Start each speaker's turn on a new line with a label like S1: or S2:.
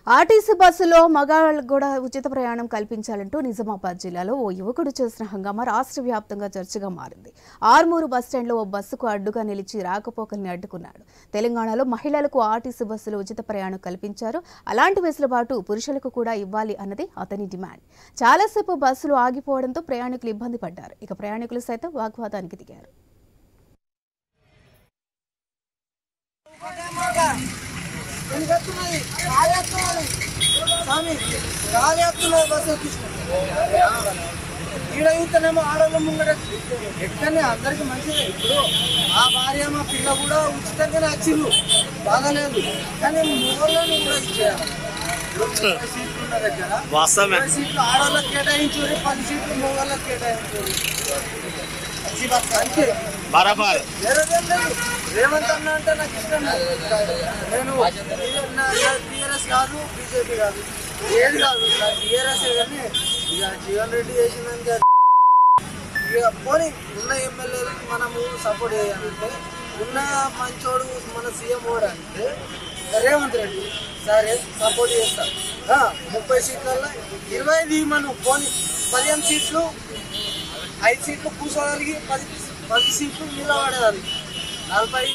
S1: RTC బస్సులో మగాళ్లకు కూడా ఉచిత ప్రయాణం కల్పించాలంటూ నిజామాబాద్ జిల్లాలో ఓ యువకుడు చేసిన హంగామా రాష్ట్ర వ్యాప్తంగా చర్చగా మారింది. ఆర్మూరు బస్టాండ్లో ఓ బస్సుకు అడ్డుగా నిలిచి రాకపోకల్ని అడ్డుకున్నాడు. తెలంగాణలో మహిళలకు ఆర్టీసీ బస్సులో ఉచిత ప్రయాణం కల్పించారు. అలాంటి వెసులుబాటు పురుషులకు కూడా ఇవ్వాలి అన్నది అతని డిమాండ్. చాలాసేపు బస్సులు ఆగిపోవడంతో ప్రయాణికులు ఇబ్బంది పడ్డారు. ఇక ప్రయాణికులు సైతం వాగ్వాదానికి దిగారు.
S2: ఈడయూతనేమో ఆడవాళ్ళ ముంగట ఎక్కడనే అందరికి మంచిదే. ఇప్పుడు ఆ భార్య మా పిల్ల కూడా ఉచితంగానే వచ్చిండు, బాగాలేదు. కానీ మూగలను కూడా ఇచ్చేయాలి. సీట్లు ఉన్న దగ్గర సీట్లు ఆడవాళ్ళకి కేటాయించారు, 10 సీట్లు మూగళ్ళకి కేటాయించారు. అంతే బరాబర్. వేరేదేం లేదు. రేవంత్ అన్న అంటే నాకు ఇష్టం లేదు. నేను టీఆర్ఎస్ కాదు, బీజేపీ కాదు, ఏది కాదు. టీఆర్ఎస్ కానీ ఇక జీవన్ రెడ్డి చేసిందని ఇక పోనీ ఉన్న ఎమ్మెల్యేలకు మనము సపోర్ట్ చేయాలంటే, ఉన్న మంచోడు మన సీఎం కూడా అంటే రేవంత్ రెడ్డి సరే సపోర్ట్ చేస్తాం. 30 సీట్లలో 25 మనం పోనీ 15 సీట్లు 5 సీట్లు కూర్చోగలిగి 10 సీట్లు నిలబడేదాన్ని 40